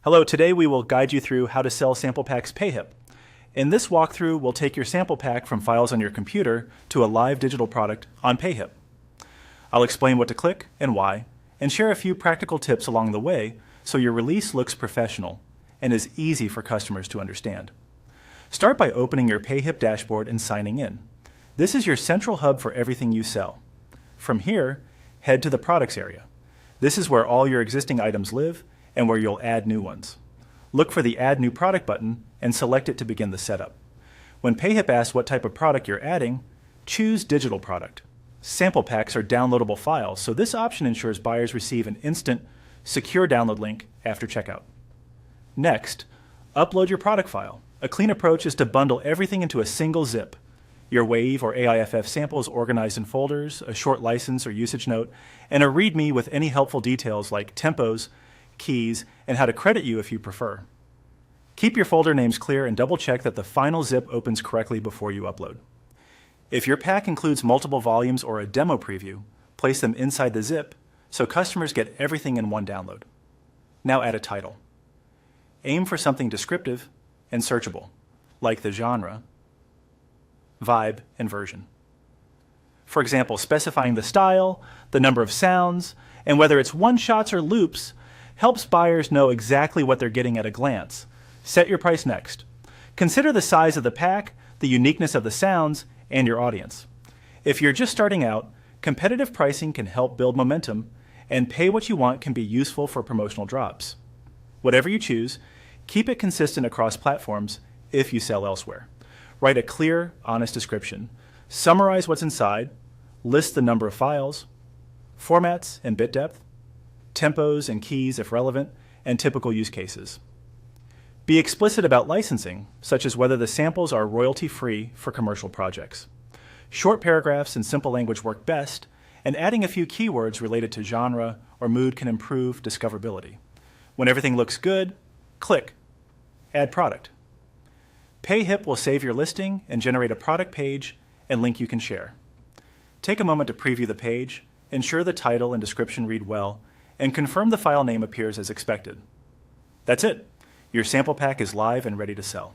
Hello, today we will guide you through how to sell sample packs Payhip. In this walkthrough, we'll take your sample pack from files on your computer to a live digital product on Payhip. I'll explain what to click and why, and share a few practical tips along the way so your release looks professional and is easy for customers to understand. Start by opening your Payhip dashboard and signing in. This is your central hub for everything you sell. From here, head to the products area. This is where all your existing items live and where you'll add new ones. Look for the Add New Product button and select it to begin the setup. When Payhip asks what type of product you're adding, choose Digital Product. Sample packs are downloadable files, so this option ensures buyers receive an instant, secure download link after checkout. Next, upload your product file. A clean approach is to bundle everything into a single zip. Your WAV or AIFF samples organized in folders, a short license or usage note, and a README with any helpful details like tempos, keys, and how to credit you if you prefer. Keep your folder names clear and double check that the final zip opens correctly before you upload. If your pack includes multiple volumes or a demo preview, place them inside the zip so customers get everything in one download. Now add a title. Aim for something descriptive and searchable, like the genre, vibe, and version. For example, specifying the style, the number of sounds, and whether it's one-shots or loops helps buyers know exactly what they're getting at a glance. Set your price next. Consider the size of the pack, the uniqueness of the sounds, and your audience. If you're just starting out, competitive pricing can help build momentum, and pay what you want can be useful for promotional drops. Whatever you choose, keep it consistent across platforms if you sell elsewhere. Write a clear, honest description. Summarize what's inside, list the number of files, formats and bit depth, tempos and keys if relevant, and typical use cases. Be explicit about licensing, such as whether the samples are royalty-free for commercial projects. Short paragraphs and simple language work best, and adding a few keywords related to genre or mood can improve discoverability. When everything looks good, click Add Product. Payhip will save your listing and generate a product page and link you can share. Take a moment to preview the page, ensure the title and description read well, and confirm the file name appears as expected. That's it. Your sample pack is live and ready to sell.